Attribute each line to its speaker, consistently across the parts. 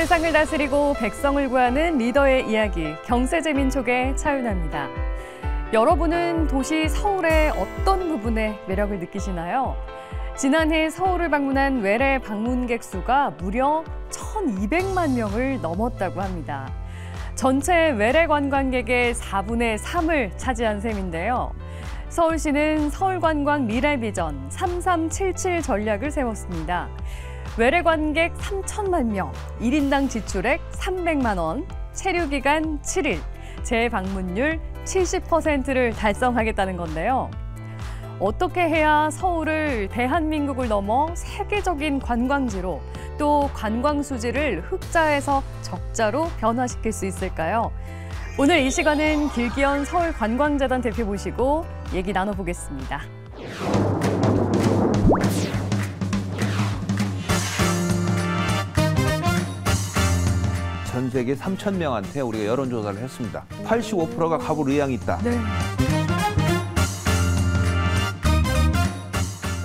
Speaker 1: 세상을 다스리고 백성을 구하는 리더의 이야기, 경세제민족의 차윤아입니다. 여러분은 도시 서울의 어떤 부분에 매력을 느끼시나요? 지난해 서울을 방문한 외래 방문객 수가 무려 1,200만 명을 넘었다고 합니다. 전체 외래 관광객의 4분의 3을 차지한 셈인데요. 서울시는 서울관광 미래비전 3377 전략을 세웠습니다. 외래 관객 3천만 명, 1인당 지출액 300만 원, 체류기간 7일, 재방문율 70%를 달성하겠다는 건데요. 어떻게 해야 서울을 대한민국을 넘어 세계적인 관광지로 또 관광 수지를 흑자에서 적자로 변화시킬 수 있을까요? 오늘 이 시간은 길기현 서울관광재단 대표 모시고 얘기 나눠보겠습니다.
Speaker 2: 전 세계 3,000명한테 우리가 여론조사를 했습니다. 85%가 가볼 의향이 있다.
Speaker 1: 네.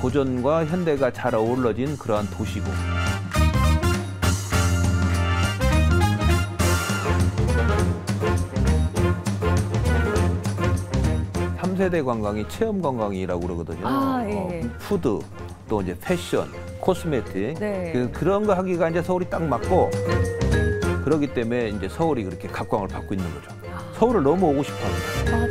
Speaker 2: 고전과 현대가 잘 어우러진 그러한 도시고, 삼 세대 관광이 체험 관광이라고 그러거든요.
Speaker 1: 예.
Speaker 2: 푸드, 또 이제 패션, 코스메틱.
Speaker 1: 네.
Speaker 2: 그래서 그런 거 하기가 이제 서울이 딱 맞고, 그렇기 때문에 이제 서울이 그렇게 각광을 받고 있는 거죠. 서울을 너무 오고 싶어 합니다.
Speaker 1: 맞아요.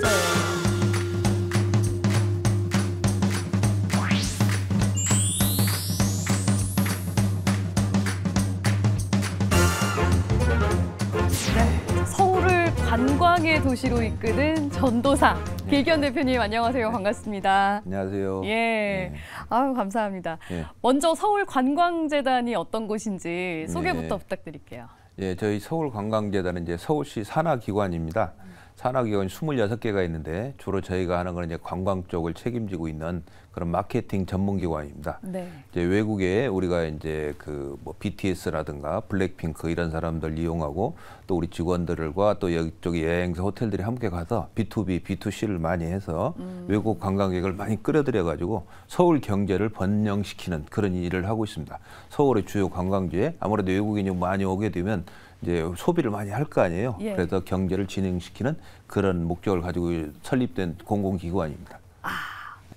Speaker 1: 네, 서울을 관광의 도시로 이끄는 전도사 길기현 대표님 안녕하세요. 반갑습니다.
Speaker 2: 안녕하세요.
Speaker 1: 예,
Speaker 2: 네.
Speaker 1: 아유 감사합니다.
Speaker 2: 네.
Speaker 1: 먼저 서울관광재단이 어떤 곳인지 소개부터
Speaker 2: 네.
Speaker 1: 부탁드릴게요.
Speaker 2: 예, 저희 서울관광재단은 이제 서울시 산하기관입니다. 산하기관이 26개가 있는데 주로 저희가 하는 건 이제 관광 쪽을 책임지고 있는 그런 마케팅 전문기관입니다.
Speaker 1: 네.
Speaker 2: 이제 외국에 우리가 이제 그 뭐 BTS라든가 블랙핑크 이런 사람들 이용하고 또 우리 직원들과 또 여기저기 여행사 호텔들이 함께 가서 B2B, B2C를 많이 해서 외국 관광객을 많이 끌어들여 가지고 서울 경제를 번영시키는 그런 일을 하고 있습니다. 서울의 주요 관광지에 아무래도 외국인이 많이 오게 되면 이제 소비를 많이 할 거 아니에요.
Speaker 1: 예.
Speaker 2: 그래서 경제를 진행시키는 그런 목적을 가지고 설립된 공공기관입니다.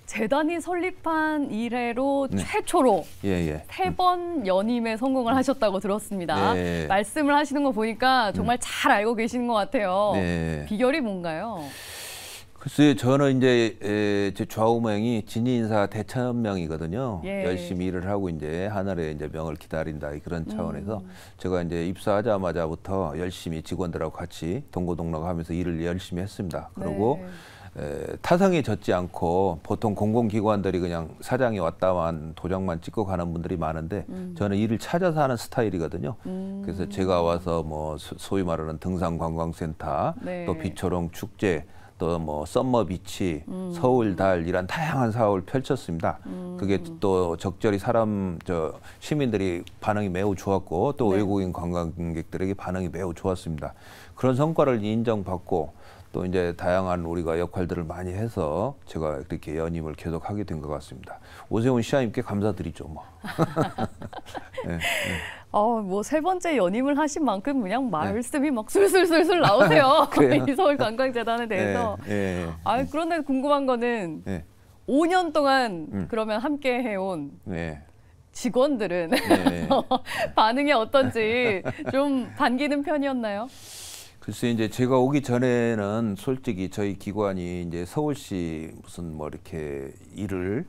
Speaker 1: 재단이 설립한 이래로
Speaker 2: 네.
Speaker 1: 최초로
Speaker 2: 예.
Speaker 1: 3번 연임에 성공을 하셨다고 들었습니다.
Speaker 2: 네.
Speaker 1: 말씀을 하시는 거 보니까 정말 잘 알고 계시는 것 같아요.
Speaker 2: 네.
Speaker 1: 비결이 뭔가요?
Speaker 2: 글쎄요, 저는 이제 제 좌우명이 진인사 대천명이거든요.
Speaker 1: 예.
Speaker 2: 열심히 일을 하고 이제 하늘의 이제 명을 기다린다 그런 차원에서 제가 이제 입사하자마자부터 열심히 직원들하고 같이 동고동락하면서 일을 열심히 했습니다. 그리고
Speaker 1: 네.
Speaker 2: 타성에 젖지 않고 보통 공공기관들이 그냥 사장이 왔다만 도장만 찍고 가는 분들이 많은데 저는 일을 찾아서 하는 스타일이거든요. 그래서 제가 와서 뭐 소위 말하는 등산관광센터,
Speaker 1: 네.
Speaker 2: 또 비초롱 축제, 또 뭐 썸머비치, 서울달 이런 다양한 사업을 펼쳤습니다. 그게 또 적절히 시민들이 반응이 매우 좋았고 또
Speaker 1: 네.
Speaker 2: 외국인 관광객들에게 반응이 매우 좋았습니다. 그런 성과를 인정받고 또 이제 다양한 우리가 역할들을 많이 해서 제가 이렇게 연임을 계속 하게 된 것 같습니다. 오세훈 시장님께 감사드리죠, 뭐. 네.
Speaker 1: 뭐 세 번째 연임을 하신 만큼 그냥 말씀이 막 술술술술 나오세요. 이 서울관광재단에 대해서.
Speaker 2: 네.
Speaker 1: 그런데 궁금한 거는 5년 동안 그러면 함께 해온 직원들은 반응이 어떤지 좀 반기는 편이었나요?
Speaker 2: 글쎄 이제 제가 오기 전에는 솔직히 저희 기관이 이제 서울시 무슨 뭐 이렇게 일을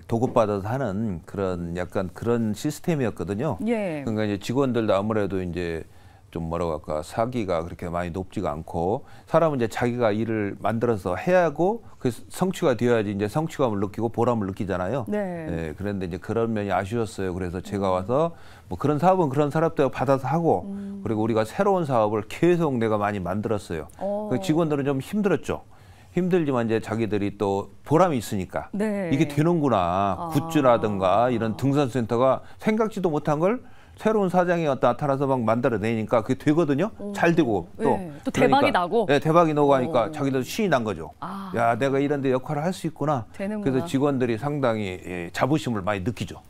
Speaker 2: 도급받아서 하는 그런 약간 그런 시스템이었거든요.
Speaker 1: 예.
Speaker 2: 그러니까 이제 직원들도 아무래도 이제 좀 뭐라고 할까 사기가 그렇게 많이 높지가 않고 사람은 이제 자기가 일을 만들어서 해야 하고 그 성취가 되어야지 이제 성취감을 느끼고 보람을 느끼잖아요.
Speaker 1: 네.
Speaker 2: 그런데 이제 그런 면이 아쉬웠어요. 그래서 제가 와서 뭐 그런 사업은 그런 사람들 받아서 하고 그리고 우리가 새로운 사업을 계속 내가 많이 만들었어요. 그 직원들은 좀 힘들었죠. 힘들지만 이제 자기들이 또 보람이 있으니까
Speaker 1: 네.
Speaker 2: 이게 되는구나. 굿즈라든가 이런 등산센터가 생각지도 못한 걸 새로운 사장이 나타나서 막 만들어내니까 그게 되거든요. 잘 되고 또,
Speaker 1: 또 대박이 나고.
Speaker 2: 네, 대박이 나고 하니까 자기들 신이 난 거죠. 야, 내가 이런 데 역할을 할 수 있구나.
Speaker 1: 되는구나.
Speaker 2: 그래서 직원들이 상당히 자부심을 많이 느끼죠.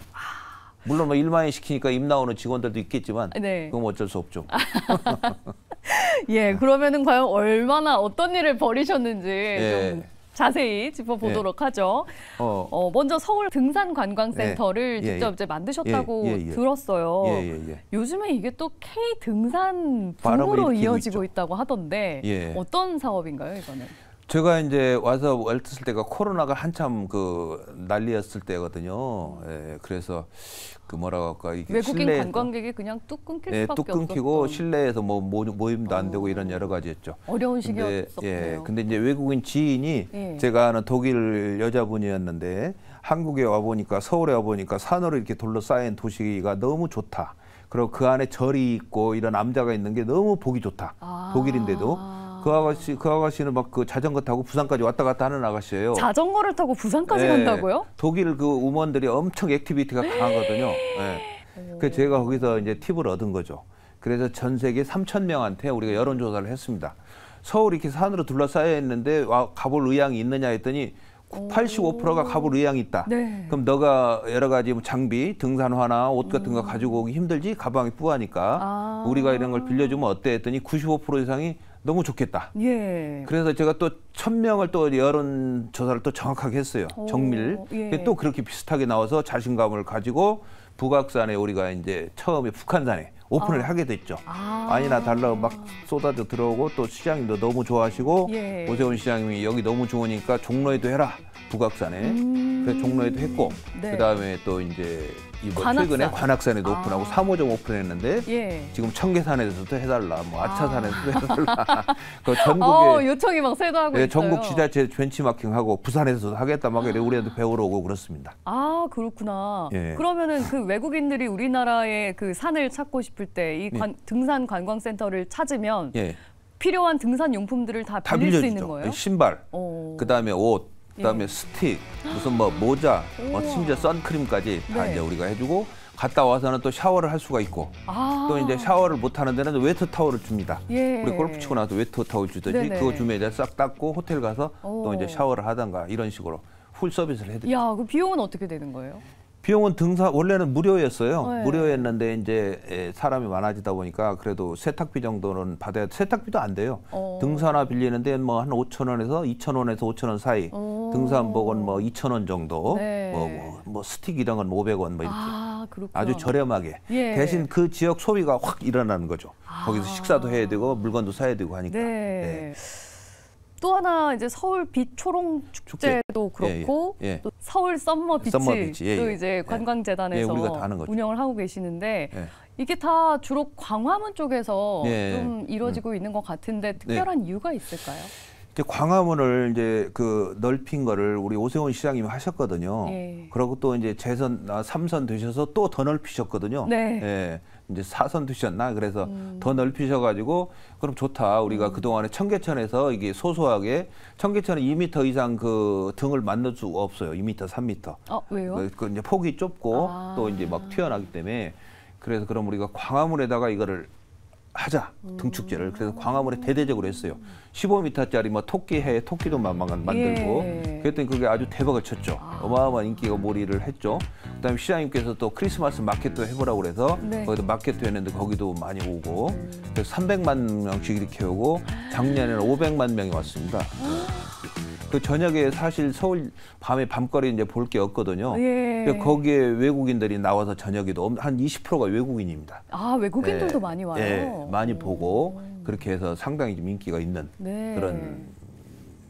Speaker 2: 물론 뭐 일 많이 시키니까 입 나오는 직원들도 있겠지만
Speaker 1: 네.
Speaker 2: 그건 어쩔 수 없죠.
Speaker 1: 예, 그러면은 과연 얼마나 어떤 일을 벌이셨는지
Speaker 2: 예.
Speaker 1: 좀 자세히 짚어보도록 하죠. 먼저 서울 등산관광센터를
Speaker 2: 예.
Speaker 1: 직접 이제 만드셨다고
Speaker 2: 예.
Speaker 1: 들었어요.
Speaker 2: 예.
Speaker 1: 요즘에 이게 또 K 등산
Speaker 2: 바람을
Speaker 1: 붐으로
Speaker 2: 일으키고
Speaker 1: 이어지고
Speaker 2: 있죠.
Speaker 1: 있다고 하던데
Speaker 2: 예.
Speaker 1: 어떤 사업인가요, 이거는?
Speaker 2: 제가 이제 와서 왔을 때가 코로나가 한참 그 난리였을 때거든요. 예, 그래서 그 뭐라고 할까 이게
Speaker 1: 외국인
Speaker 2: 실내에서,
Speaker 1: 관광객이 그냥 뚝 끊길
Speaker 2: 예,
Speaker 1: 수밖에
Speaker 2: 뚝 끊기고
Speaker 1: 없었던
Speaker 2: 실내에서 뭐 모임도 안 되고 이런 여러 가지였죠.
Speaker 1: 어려운
Speaker 2: 근데,
Speaker 1: 시기였었네요.
Speaker 2: 근데 이제 외국인 지인이
Speaker 1: 예.
Speaker 2: 제가 아는 독일 여자분이었는데 한국에 와 보니까 서울에 와 보니까 산으로 이렇게 둘러싸인 도시가 너무 좋다. 그리고 그 안에 절이 있고 이런 암자가 있는 게 너무 보기 좋다. 독일인데도. 그 아가씨는 막 그 자전거 타고 부산까지 왔다 갔다 하는 아가씨예요.
Speaker 1: 자전거를 타고 부산까지
Speaker 2: 예,
Speaker 1: 간다고요?
Speaker 2: 독일 그 우먼들이 엄청 액티비티가 강하거든요. 예. 그래서 제가 거기서 이제 팁을 얻은 거죠. 그래서 전 세계 3,000명한테 우리가 여론조사를 했습니다. 서울이 이렇게 산으로 둘러싸여 있는데 가볼 의향이 있느냐 했더니 85%가 가볼 의향이 있다.
Speaker 1: 네.
Speaker 2: 그럼 너가 여러 가지 뭐 장비, 등산화나 옷 같은 거 가지고 오기 힘들지? 가방이 뿌하니까 우리가 이런 걸 빌려주면 어때? 했더니 95% 이상이 너무 좋겠다.
Speaker 1: 예.
Speaker 2: 그래서 제가 또 1,000명을 또 여론 조사를 또 정확하게 했어요. 정밀.
Speaker 1: 예.
Speaker 2: 또 그렇게 비슷하게 나와서 자신감을 가지고 북악산에 우리가 이제 처음에 북한산에 오픈을 하게 됐죠. 아니나 달라 막 쏟아져 들어오고 또 시장님도 너무 좋아하시고
Speaker 1: 예.
Speaker 2: 오세훈 시장님이 여기 너무 좋으니까 종로에도 해라. 북악산에. 그래서 종로에도 했고
Speaker 1: 네.
Speaker 2: 그다음에 또 이제 이번
Speaker 1: 관악산.
Speaker 2: 최근에 관악산에도 오픈하고 3호점 오픈했는데
Speaker 1: 예.
Speaker 2: 지금 청계산에서도 해달라, 뭐 아차산에서도 해달라. 그 전국에
Speaker 1: 요청이 막 쇄도하고 있어요.
Speaker 2: 전국 지자체 벤치마킹하고 부산에서도 하겠다 막 이래 우리한테 배우러 오고 그렇습니다.
Speaker 1: 아, 그렇구나.
Speaker 2: 예.
Speaker 1: 그러면은 그 외국인들이 우리나라의 그 산을 찾고 싶을 때 이 등산 관광센터를 찾으면
Speaker 2: 예,
Speaker 1: 필요한 등산 용품들을 다
Speaker 2: 다
Speaker 1: 빌릴 수
Speaker 2: 빌려주죠.
Speaker 1: 있는 거예요?
Speaker 2: 신발,
Speaker 1: 오.
Speaker 2: 그다음에 옷, 그다음에 스틱, 무슨 뭐 모자, 뭐
Speaker 1: 우와.
Speaker 2: 심지어 선크림까지 다
Speaker 1: 네.
Speaker 2: 이제 우리가 해주고 갔다 와서는 또 샤워를 할 수가 있고 또 이제
Speaker 1: 아.
Speaker 2: 샤워를 못 하는 데는 웨트 타월을 줍니다.
Speaker 1: 예.
Speaker 2: 우리 골프 치고 나서 웨트 타월 주듯이
Speaker 1: 네네.
Speaker 2: 그거 주면 이제 싹 닦고 호텔 가서 또
Speaker 1: 오.
Speaker 2: 이제 샤워를 하던가 이런 식으로 풀 서비스를 해드립니다.
Speaker 1: 야, 그 비용은 어떻게 되는 거예요?
Speaker 2: 비용은 등산 원래는 무료였어요.
Speaker 1: 네.
Speaker 2: 무료였는데 이제 사람이 많아지다 보니까 그래도 세탁비 정도는 받아야 세탁비도 안 돼요. 등산화 빌리는데 뭐 한 5,000원에서 2,000원에서 5,000원 사이. 등산복은 뭐 2,000원 정도.
Speaker 1: 네.
Speaker 2: 뭐 스틱 이런 건 500원 뭐 이렇게.
Speaker 1: 아, 그렇구나.
Speaker 2: 아주 저렴하게.
Speaker 1: 예.
Speaker 2: 대신 그 지역 소비가 확 일어나는 거죠. 거기서 식사도 해야 되고 물건도 사야 되고 하니까.
Speaker 1: 네. 또 하나 이제 서울 빛 초롱 축제도 그렇고
Speaker 2: 예.
Speaker 1: 또 서울 썸머 비치,
Speaker 2: 썸머 비치, 예,
Speaker 1: 또
Speaker 2: 예.
Speaker 1: 이제 관광재단에서
Speaker 2: 우리가 다 하는 거죠.
Speaker 1: 운영을 하고 계시는데
Speaker 2: 예.
Speaker 1: 이게 다 주로 광화문 쪽에서
Speaker 2: 예.
Speaker 1: 좀 이루어지고 있는 것 같은데 특별한 이유가 있을까요?
Speaker 2: 이제 광화문을 이제 그 넓힌 거를 우리 오세훈 시장님이 하셨거든요.
Speaker 1: 예.
Speaker 2: 그리고 또 이제 재선 3선 되셔서 또 더 넓히셨거든요.
Speaker 1: 네.
Speaker 2: 예. 이제 4선 되셨나? 그래서 더 넓히셔가지고 그럼 좋다. 우리가 그동안에 청계천에서 이게 소소하게 청계천에 2m 이상 그 등을 만들 수 없어요. 2m, 3m.
Speaker 1: 왜요?
Speaker 2: 그 이제 폭이 좁고 또 이제 막 튀어나기 때문에 그래서 그럼 우리가 광화문에다가 이거를 하자 등축제를. 그래서 광화문에 대대적으로 했어요. 15m짜리 뭐 토끼해 토끼도 만들고
Speaker 1: 예.
Speaker 2: 그랬더니 그게 아주 대박을 쳤죠. 어마어마한 인기가 몰이를 했죠. 그다음에 시장님께서 또 크리스마스 마켓도 해보라고 그래서
Speaker 1: 네.
Speaker 2: 거기도 마켓도 했는데 거기도 많이 오고 그래서 300만 명씩 이렇게 오고 작년에는 500만 명이 왔습니다. 그 저녁에 사실 서울 밤에 밤거리 이제 볼 게 없거든요.
Speaker 1: 예.
Speaker 2: 근데 거기에 외국인들이 나와서 저녁에도 한 20%가 외국인입니다.
Speaker 1: 아, 외국인들도
Speaker 2: 예,
Speaker 1: 많이 와요?
Speaker 2: 예, 많이 보고 그렇게 해서 상당히 좀 인기가 있는
Speaker 1: 네.
Speaker 2: 그런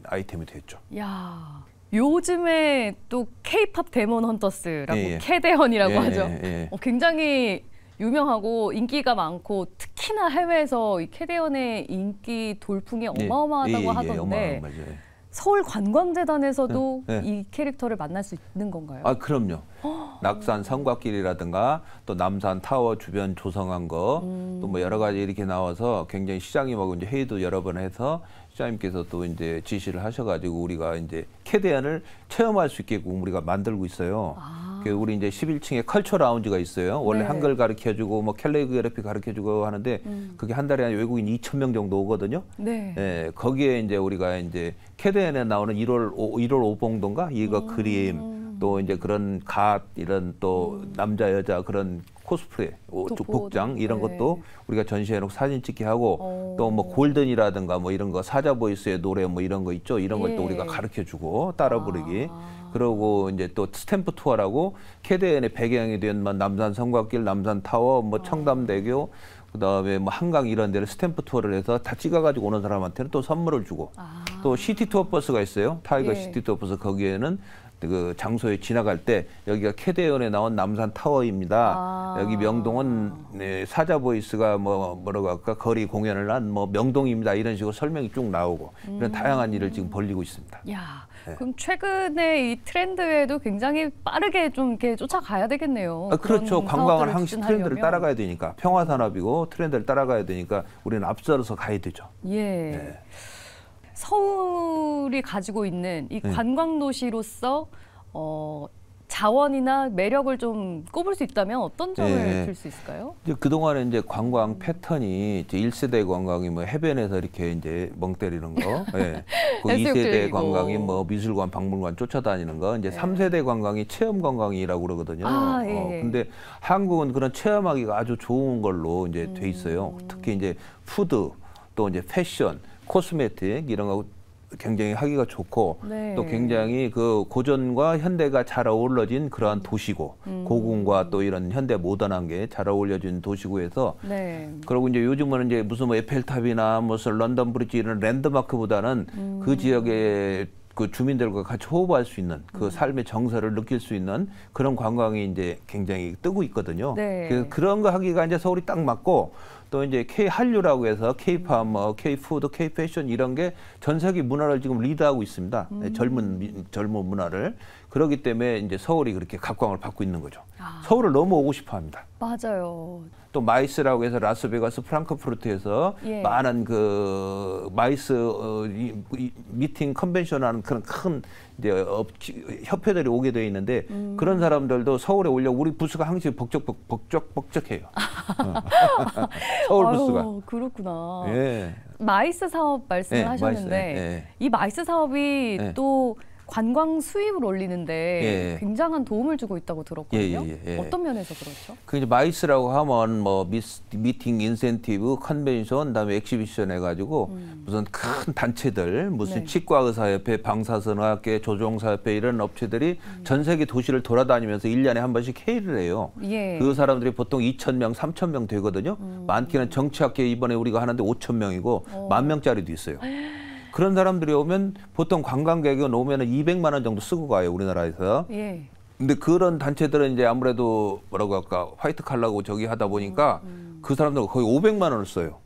Speaker 2: 아이템이 됐죠.
Speaker 1: 야, 요즘에 또 K-팝 데몬 헌터스라고
Speaker 2: 예, 예.
Speaker 1: 캐데헌이라고
Speaker 2: 예,
Speaker 1: 하죠.
Speaker 2: 예, 예.
Speaker 1: 굉장히 유명하고 인기가 많고 특히나 해외에서 이 캐데헌의 인기 돌풍이 어마어마하다고 하던데
Speaker 2: 어마어마하죠.
Speaker 1: 서울 관광재단에서도
Speaker 2: 네, 네.
Speaker 1: 이 캐릭터를 만날 수 있는 건가요?
Speaker 2: 아, 그럼요. 낙산 성곽길이라든가 또 남산 타워 주변 조성한 거 또 뭐 여러 가지 이렇게 나와서 굉장히 시장님하고 이제 회의도 여러 번 해서 시장님께서 또 이제 지시를 하셔가지고 우리가 이제 캐대안을 체험할 수 있게끔 우리가 만들고 있어요. 그 우리 이제 11층에 컬처 라운지가 있어요. 원래
Speaker 1: 네.
Speaker 2: 한글 가르쳐주고 뭐 캘리그래피 가르쳐주고 하는데 그게 한 달에 한 외국인 2,000명 정도 오거든요.
Speaker 1: 네.
Speaker 2: 예, 거기에 이제 우리가 이제 캐대안에 나오는 1월 오봉도인가 이거 그림 또 이제 그런 갓 이런 또 남자 여자 그런 코스프레, 복장 이런 것도 우리가 전시해놓고 사진 찍게 하고 또 뭐 골든이라든가 뭐 이런 거 사자보이스의 노래 뭐 이런 거 있죠. 이런 걸 또 우리가 가르쳐주고 따라 부르기. 그러고 이제 또 스탬프 투어라고 KDN의 배경이 된 남산 성곽길, 남산 타워, 뭐 청담대교, 그다음에 뭐 한강 이런 데를 스탬프 투어를 해서 다 찍어가지고 오는 사람한테는 또 선물을 주고 또 시티 투어 버스가 있어요. 타이거 시티 투어 버스 거기에는 그 장소에 지나갈 때 여기가 KDN에 나온 남산 타워입니다. 여기 명동은 네, 사자보이스가 뭐라고 할까 거리 공연을 한 뭐 명동입니다. 이런 식으로 설명이 쭉 나오고 이런 다양한 일을 지금 벌이고 있습니다.
Speaker 1: 야,
Speaker 2: 네.
Speaker 1: 그럼 최근에 이 트렌드에도 굉장히 빠르게 좀 이렇게 쫓아가야 되겠네요.
Speaker 2: 그렇죠. 관광은 항상 트렌드를 따라가야 되니까 평화산업이고 트렌드를 따라가야 되니까 우리는 앞서서 가야 되죠.
Speaker 1: 예.
Speaker 2: 네.
Speaker 1: 서울이 가지고 있는 이 관광도시로서 자원이나 매력을 좀 꼽을 수 있다면 어떤 점을 들 수 있을까요?
Speaker 2: 이제 그동안에 이제 관광 패턴이 이제 1세대 관광이 뭐 해변에서 이렇게 이제 멍 때리는 거, 예. 그 2세대 관광이 뭐 미술관, 박물관 쫓아다니는 거, 이제 3세대 관광이 체험 관광이라고 그러거든요. 근데 한국은 그런 체험하기가 아주 좋은 걸로 이제 돼 있어요. 특히 이제 푸드, 또 이제 패션, 코스메틱 이런 거 굉장히 하기가 좋고 또 굉장히 그 고전과 현대가 잘 어우러진 그러한 도시고 고궁과 또 이런 현대 모던한 게 잘 어울려진 도시고 해서 그리고 이제 요즘은 이제 무슨 뭐 에펠탑이나 무슨 런던 브리지 이런 랜드마크보다는 그 지역의 그 주민들과 같이 호흡할 수 있는 그 삶의 정서를 느낄 수 있는 그런 관광이 이제 굉장히 뜨고 있거든요. 그래서 그런 거 하기가 이제 서울이 딱 맞고 또 이제 K-한류라고 해서 K-팝, 뭐 K-푸드, K-패션 이런 게 전 세계 문화를 지금 리드하고 있습니다. 젊은 문화를. 그렇기 때문에 이제 서울이 그렇게 각광을 받고 있는 거죠. 서울을 너무 오고 싶어 합니다.
Speaker 1: 맞아요.
Speaker 2: 또 마이스라고 해서 라스베가스, 프랑크푸르트에서 많은 그 마이스 미팅 컨벤션하는 그런 큰 이제 협회들이 오게 돼 있는데 그런 사람들도 서울에 오려고 우리 부스가 항상 벅적벅적해요. 서울 부스가.
Speaker 1: 그렇구나.
Speaker 2: 예.
Speaker 1: 마이스 사업 말씀을 하셨는데 이 마이스 사업이 또 관광 수입을 올리는데 굉장한 도움을 주고 있다고 들었거든요. 어떤 면에서 그렇죠?
Speaker 2: 그 이제 마이스라고 하면 뭐 미팅 인센티브, 컨벤션, 그다음에 엑시비션 해가지고 무슨 큰 단체들, 무슨 치과의사협회, 방사선의학회, 조종사협회 이런 업체들이 전 세계 도시를 돌아다니면서 1년에 한 번씩 회의를 해요. 그 사람들이 보통 2,000명, 3,000명 되거든요. 많게는 정치학회 이번에 우리가 하는데 5,000명이고 10,000명짜리도 있어요. 그런 사람들이 오면 보통 관광객이 오면 200만 원 정도 쓰고 가요, 우리나라에서. 근데 그런 단체들은 이제 아무래도 뭐라고 할까, 화이트 칼라고 저기 하다 보니까 그 사람들은 거의 500만 원을 써요.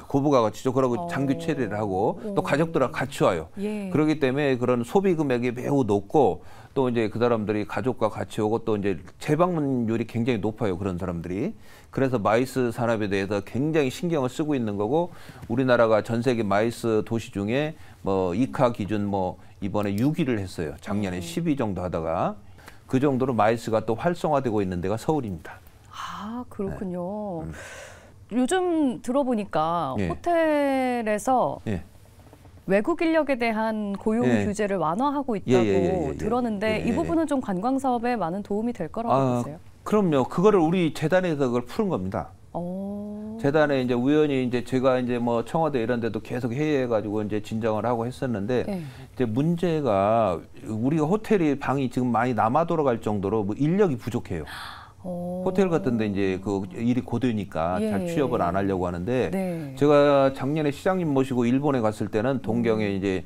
Speaker 2: 고부가 가치죠. 그러고 장기 체리를 하고 또 가족들하고 같이 와요. 그렇기 때문에 그런 소비 금액이 매우 높고 또 이제 그 사람들이 가족과 같이 오고 또 이제 재방문율이 굉장히 높아요. 그런 사람들이. 그래서 마이스 산업에 대해서 굉장히 신경을 쓰고 있는 거고 우리나라가 전 세계 마이스 도시 중에 뭐 이카 기준 뭐 이번에 6위를 했어요. 작년에 10위 정도 하다가 그 정도로 마이스가 또 활성화되고 있는 데가 서울입니다.
Speaker 1: 아, 그렇군요. 요즘 들어보니까 호텔에서 외국 인력에 대한 고용 규제를 완화하고 있다고 들었는데 이 부분은 좀 관광 사업에 많은 도움이 될 거라고 보세요?
Speaker 2: 그럼요. 그거를 우리 재단에서 그걸 푸는 겁니다. 재단에 이제 우연히 이제 제가 이제 뭐 청와대 이런 데도 계속 회의해가지고 이제 진정을 하고 했었는데 이제 문제가 우리가 호텔이 방이 지금 많이 남아 돌아갈 정도로 뭐 인력이 부족해요. 호텔 같은데 이제 그 일이 고되니까 잘 취업을 안 하려고 하는데 제가 작년에 시장님 모시고 일본에 갔을 때는 동경에 이제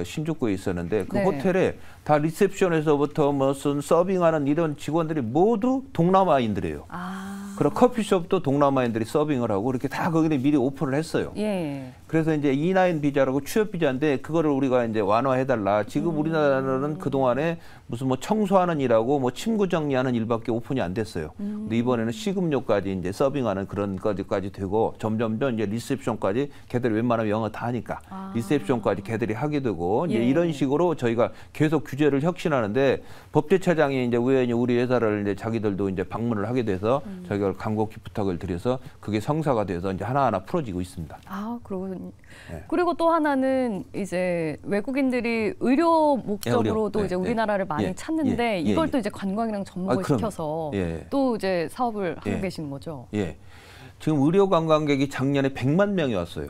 Speaker 2: 신주쿠에 있었는데 그 호텔에 다 리셉션에서부터 무슨 서빙하는 이런 직원들이 모두 동남아인들이에요. 그리고 커피숍도 동남아인들이 서빙을 하고 이렇게 다 거기에 미리 오픈을 했어요. 그래서 이제 E9 비자라고 취업 비자인데 그거를 우리가 이제 완화해달라. 지금 우리나라는 그 동안에 무슨 뭐 청소하는 일하고 뭐 침구 정리하는 일밖에 오픈이 안 됐어요. 근데 이번에는 식음료까지 이제 서빙하는 그런 것까지 되고 점점점 이제 리셉션까지 걔들이 웬만하면 영어 다 하니까 리셉션까지 걔들이 하게 되고 이제 이런 식으로 저희가 계속 규제를 혁신하는데 법제처장이 이제 우연히 우리 회사를 이제 자기들도 이제 방문을 하게 돼서 저희가 간곡히 부탁을 드려서 그게 성사가 돼서 이제 하나하나 풀어지고 있습니다.
Speaker 1: 아, 그렇군요. 그렇군요. 그리고 또 하나는 이제 외국인들이 의료 목적으로도 이제 우리나라를 많이 찾는데 이걸 또 이제 관광이랑 접목을 시켜서 또 이제 사업을 하고 계신 거죠.
Speaker 2: 지금 의료 관광객이 작년에 100만 명이 왔어요.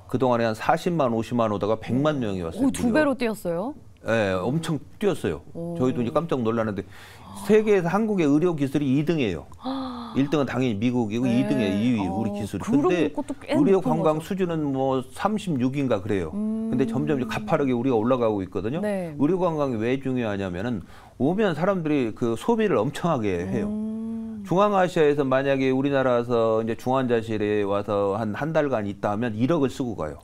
Speaker 2: 그동안에 한 40만, 50만 오다가 100만 명이 왔어요.
Speaker 1: 오, 2배로 뛰었어요?
Speaker 2: 네, 엄청 뛰었어요. 저희도 이제 깜짝 놀랐는데 세계에서 한국의 의료 기술이 2등이에요. 1등은 당연히 미국이고 2등이에요. 2위 우리 기술이. 근데 의료 관광 수준은 뭐 36인가 그래요. 근데 점점 가파르게 우리가 올라가고 있거든요. 의료 관광이 왜 중요하냐면은 오면 사람들이 그 소비를 엄청나게 해요. 중앙아시아에서 만약에 우리나라에서 이제 중환자실에 와서 한 달간 있다 하면 1억을 쓰고 가요.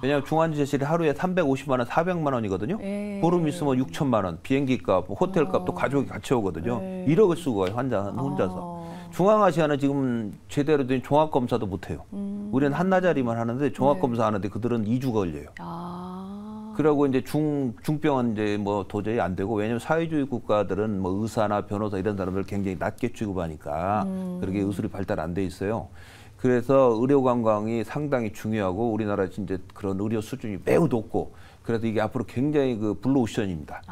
Speaker 2: 왜냐하면 중환자실이 하루에 350만 원, 400만 원이거든요. 보름 있으면 6천만 원, 비행기값, 호텔값도 가족이 같이 오거든요. 1억을 쓰고 가요, 혼자서. 중앙아시아는 지금 제대로 된 종합검사도 못해요. 우리는 한나자리만 하는데 종합검사 하는데 그들은 2주가 걸려요. 그러고 이제 중병은 이제 뭐 도저히 안 되고, 왜냐면 사회주의 국가들은 뭐 의사나 변호사 이런 사람들 굉장히 낮게 취급하니까 그렇게 의술이 발달 안 돼 있어요. 그래서 의료 관광이 상당히 중요하고 우리나라 진짜 그런 의료 수준이 매우 높고, 그래서 이게 앞으로 굉장히 그 블루오션입니다.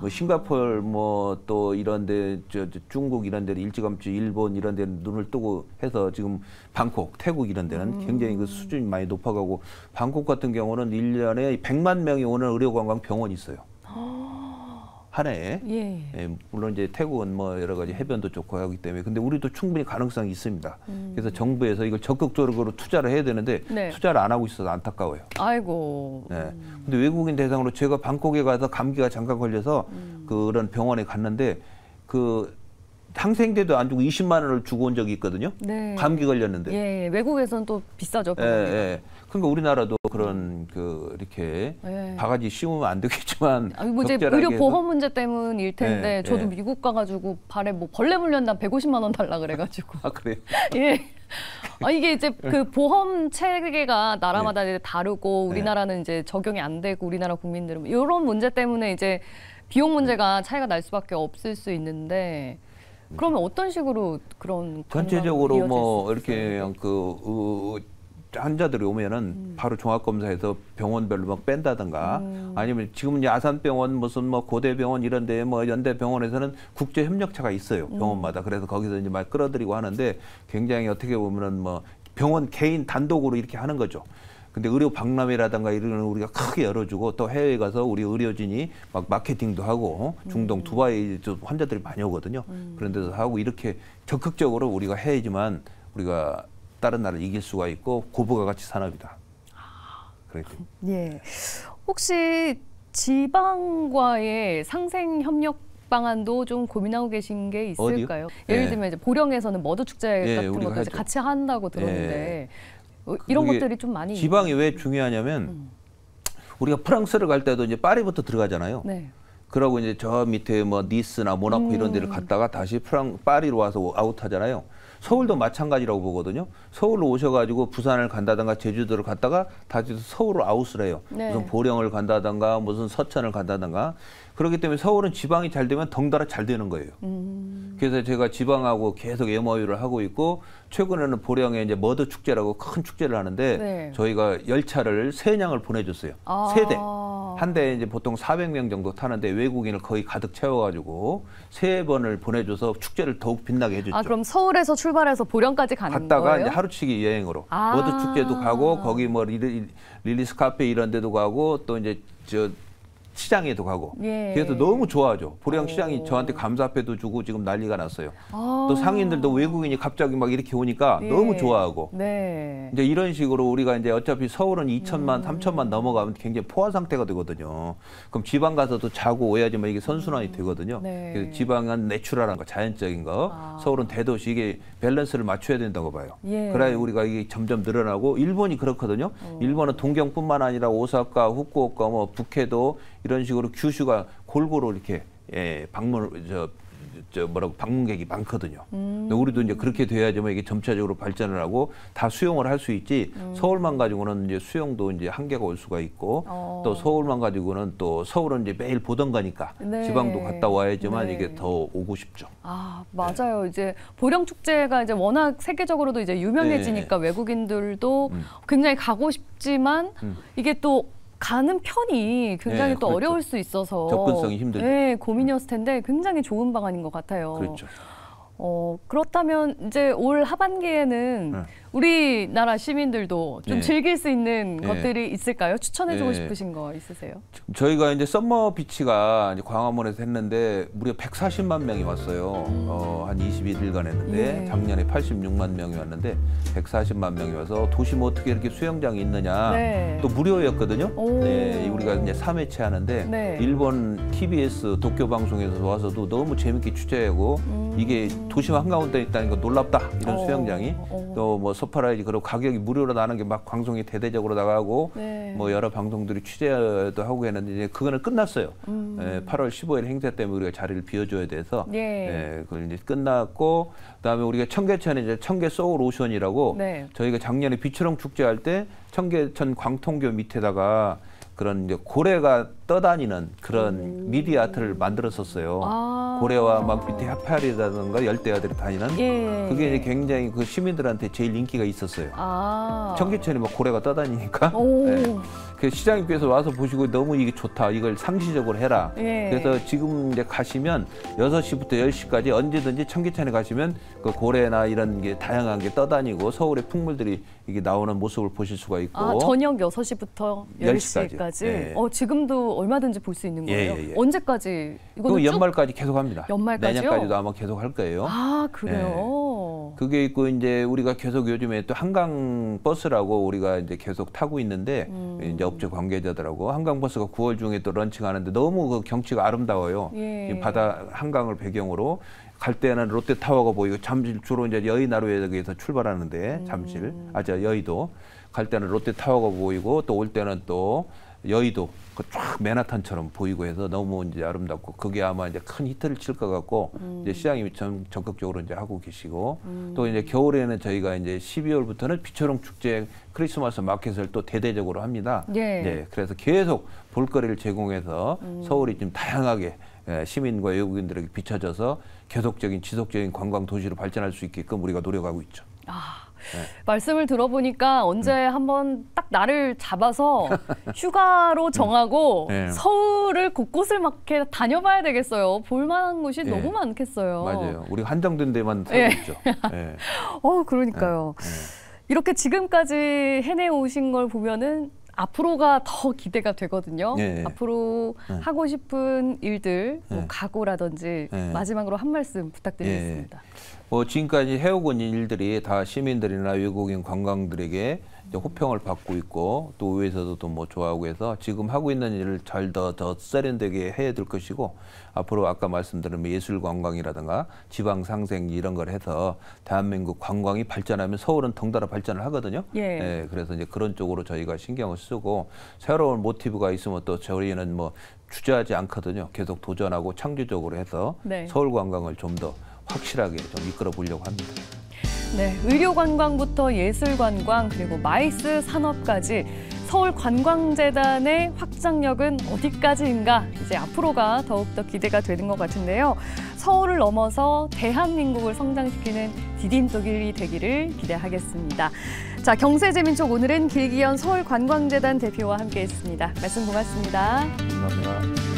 Speaker 2: 뭐 싱가포르 뭐 또 이런데 중국 이런 데는 일찌감치 일본 이런 데는 눈을 뜨고 해서 지금 방콕, 태국 이런 데는 굉장히 그 수준이 많이 높아가고, 방콕 같은 경우는 1년에 100만 명이 오는 의료 관광 병원이 있어요. 한 해에. 물론 이제 태국은 뭐 여러 가지 해변도 좋고 하기 때문에, 근데 우리도 충분히 가능성이 있습니다. 그래서 정부에서 이걸 적극적으로 투자를 해야 되는데 투자를 안 하고 있어서 안타까워요.
Speaker 1: 아이고.
Speaker 2: 근데 외국인 대상으로 제가 방콕에 가서 감기가 잠깐 걸려서 그런 병원에 갔는데 그 항생제도 안 주고 20만 원을 주고 온 적이 있거든요. 감기 걸렸는데.
Speaker 1: 외국에서는 또 비싸죠.
Speaker 2: 그러니까 우리나라도 그런 이렇게 바가지 씌우면 안 되겠지만,
Speaker 1: 뭐 이제 의료 보험 문제 때문일 텐데 저도 미국 가가지고 발에 뭐 벌레 물렸나 150만 원 달라 그래가지고.
Speaker 2: 아, 그래요?
Speaker 1: 이게 이제 그 보험 체계가 나라마다 이제 다르고 우리나라는 이제 적용이 안 되고 우리나라 국민들은 이런 문제 때문에 이제 비용 문제가 차이가 날 수밖에 없을 수 있는데. 그러면 어떤 식으로 그런
Speaker 2: 전체적으로 뭐 이렇게 환자들이 오면은 바로 종합검사에서 병원별로 막 뺀다든가, 아니면 지금 야산병원 무슨 뭐 고대병원 이런 데 뭐 연대병원에서는 국제협력차가 있어요, 병원마다. 그래서 거기서 이제 막 끌어들이고 하는데, 굉장히 어떻게 보면은 뭐 병원 개인 단독으로 이렇게 하는 거죠. 근데 의료 박람회라든가 이런 걸 우리가 크게 열어주고, 또 해외에 가서 우리 의료진이 막 마케팅도 하고, 중동 두바이 환자들이 많이 오거든요. 그런 데서 하고, 이렇게 적극적으로 우리가 해야지만 우리가 다른 나라를 이길 수가 있고 고부가 가치 산업이다.
Speaker 1: 혹시 지방과의 상생 협력 방안도 좀 고민하고 계신 게 있을까요? 예를 들면 이제 보령에서는 머드 축제 같은 것도 같이 한다고 들었는데 이런 것들이 좀 많이.
Speaker 2: 지방이 왜 중요하냐면 우리가 프랑스를 갈 때도 이제 파리부터 들어가잖아요. 그러고 이제 저 밑에 뭐 니스나 모나코 이런 데를 갔다가 다시 파리로 와서 아웃하잖아요. 서울도 마찬가지라고 보거든요. 서울로 오셔가지고 부산을 간다든가 제주도를 갔다가 다시 서울로 아웃을 해요. 무슨 보령을 간다든가 무슨 서천을 간다든가. 그렇기 때문에 서울은 지방이 잘 되면 덩달아 잘 되는 거예요. 그래서 제가 지방하고 계속 MOU를 하고 있고, 최근에는 보령에 이제 머드 축제라고 큰 축제를 하는데 저희가 열차를 3량을 보내줬어요. 3대. 한 대에 이제 보통 400명 정도 타는데 외국인을 거의 가득 채워가지고 3번을 보내줘서 축제를 더욱 빛나게 해줬죠.
Speaker 1: 그럼 서울에서 출발해서 보령까지 가는
Speaker 2: 갔다가
Speaker 1: 거예요?
Speaker 2: 이제 하루치기 여행으로 머드 축제도 가고, 거기 뭐 릴리스 카페 이런 데도 가고, 또 이제 시장에도 가고. 그래서 너무 좋아하죠. 보령 시장이 저한테 감사패도 주고 지금 난리가 났어요. 또 상인들도 외국인이 갑자기 막 이렇게 오니까 너무 좋아하고. 이제 이런 식으로 우리가 이제 어차피 서울은 2천만, 3천만 넘어가면 굉장히 포화 상태가 되거든요. 그럼 지방 가서도 자고 오야지만 이게 선순환이 되거든요. 그래서 지방은 내추럴한 거, 자연적인 거. 서울은 대도시, 이게 밸런스를 맞춰야 된다고 봐요. 그래야 우리가 이게 점점 늘어나고. 일본이 그렇거든요. 일본은 동경뿐만 아니라 오사카, 후쿠오카, 뭐 북해도 이런 식으로 규슈가 골고루 이렇게 방문객이 많거든요. 근데 우리도 이제 그렇게 돼야지만 이게 점차적으로 발전을 하고 다 수용을 할 수 있지. 서울만 가지고는 이제 수용도 이제 한계가 올 수가 있고 또 서울만 가지고는 또 서울은 이제 매일 보던 거니까 네. 지방도 갔다 와야지만 네. 이게 더 오고 싶죠.
Speaker 1: 아 맞아요. 네. 이제 보령 축제가 이제 워낙 세계적으로도 이제 유명해지니까 네. 외국인들도 굉장히 가고 싶지만 이게 또 가는 편이 굉장히 네, 또 그렇죠. 어려울 수 있어서
Speaker 2: 접근성이 힘들죠.
Speaker 1: 네, 고민이었을 텐데 굉장히 좋은 방안인 것 같아요.
Speaker 2: 그렇죠.
Speaker 1: 그렇다면 이제 올 하반기에는 우리나라 시민들도 좀 즐길 수 있는 것들이 있을까요? 추천해주고 싶으신 거 있으세요?
Speaker 2: 저희가 이제 썸머 비치가 이제 광화문에서 했는데 무려 140만 명이 왔어요. 한 21일간 했는데 작년에 86만 명이 왔는데 140만 명이 와서 도시 뭐 어떻게 이렇게 수영장이 있느냐 네. 또 무료였거든요. 네, 우리가 이제 3회째 하는데 네. 일본 TBS 도쿄 방송에서 와서도 너무 재밌게 취재하고 이게 도심 한가운데 있다는 거 놀랍다 이런 수영장이 또 뭐 서프라이즈 그리고 가격이 무료로 나는 게 막 방송이 대대적으로 나가고 네. 뭐 여러 방송들이 취재도 하고 했는데 이제 그거는 끝났어요. 8월 15일 행사 때문에 우리가 자리를 비워줘야 돼서 그걸 이제 끝났고 그다음에 우리가 청계천에 이제 청계 소울 오션이라고 네. 저희가 작년에 비초령 축제할 때 청계천 광통교 밑에다가 그런 이제 고래가 떠다니는 그런 미디 아트를 만들었었어요. 고래와 막 밑에 해파리라든가 열대야들이 다니는 그게 이제 굉장히 그 시민들한테 제일 인기가 있었어요. 청계천에 막 고래가 떠다니니까 네. 그 시장님께서 와서 보시고 너무 이게 좋다. 이걸 상시적으로 해라. 그래서 지금 이제 가시면 6시부터 10시까지 언제든지 청계천에 가시면 그 고래나 이런 게 다양한 게 떠다니고 서울의 풍물들이 이게 나오는 모습을 보실 수가 있고
Speaker 1: 저녁 6시부터 10시까지? 지금도 얼마든지 볼 수 있는 거예요? 언제까지?
Speaker 2: 이거는 연말까지 계속 합니다.
Speaker 1: 연말까지요?
Speaker 2: 내년까지도 아마 계속 할 거예요.
Speaker 1: 아, 그래요?
Speaker 2: 그게 있고 이제 우리가 계속 요즘에 또 한강 버스라고 우리가 이제 계속 타고 있는데 이제 업체 관계자들하고 한강 버스가 9월 중에 또 런칭하는데 너무 그 경치가 아름다워요. 바다 한강을 배경으로 갈 때는 롯데타워가 보이고 잠실 주로 이제 여의나루에서 출발하는데 잠실 여의도 갈 때는 롯데타워가 보이고 또 올 때는 또 여의도 쫙 맨하탄처럼 보이고 해서 너무 이제 아름답고 그게 아마 이제 큰 히트를 칠 것 같고 이제 시장님이 적극적으로 이제 하고 계시고 또 이제 겨울에는 저희가 이제 12월부터는 비초령 축제 크리스마스 마켓을 또 대대적으로 합니다. 네, 그래서 계속 볼거리를 제공해서 서울이 좀 다양하게 시민과 외국인들에게 비춰져서 계속적인 지속적인 관광 도시로 발전할 수 있게끔 우리가 노력하고 있죠.
Speaker 1: 말씀을 들어보니까 언제 한번 딱 날을 잡아서 휴가로 정하고 서울을 곳곳을 막 이렇게 다녀봐야 되겠어요. 볼만한 곳이 너무 많겠어요.
Speaker 2: 맞아요. 우리 한정된 데만 살고 있죠.
Speaker 1: 그러니까요. 이렇게 지금까지 해내오신 걸 보면은 앞으로가 더 기대가 되거든요. 앞으로 하고 싶은 일들, 뭐 각오라든지 마지막으로 한 말씀 부탁드리겠습니다.
Speaker 2: 지금까지 해오고 있는 일들이 다 시민들이나 외국인 관광들에게 호평을 받고 있고 또 의회에서도 또 뭐 좋아하고 해서 지금 하고 있는 일을 잘 더 세련되게 해야 될 것이고 앞으로 아까 말씀드린 예술 관광이라든가 지방 상생 이런 걸 해서 대한민국 관광이 발전하면 서울은 덩달아 발전을 하거든요. 그래서 이제 그런 쪽으로 저희가 신경을 쓰고 새로운 모티브가 있으면 또 저희는 뭐 주저하지 않거든요. 계속 도전하고 창조적으로 해서 서울 관광을 좀 더 확실하게 좀 이끌어 보려고 합니다.
Speaker 1: 네, 의료관광부터 예술관광 그리고 마이스 산업까지 서울관광재단의 확장력은 어디까지인가 이제 앞으로가 더욱더 기대가 되는 것 같은데요. 서울을 넘어서 대한민국을 성장시키는 디딤돌이 되기를 기대하겠습니다. 자, 경제재민촉 오늘은 길기현 서울관광재단 대표와 함께했습니다. 말씀 고맙습니다.
Speaker 2: 감사합니다.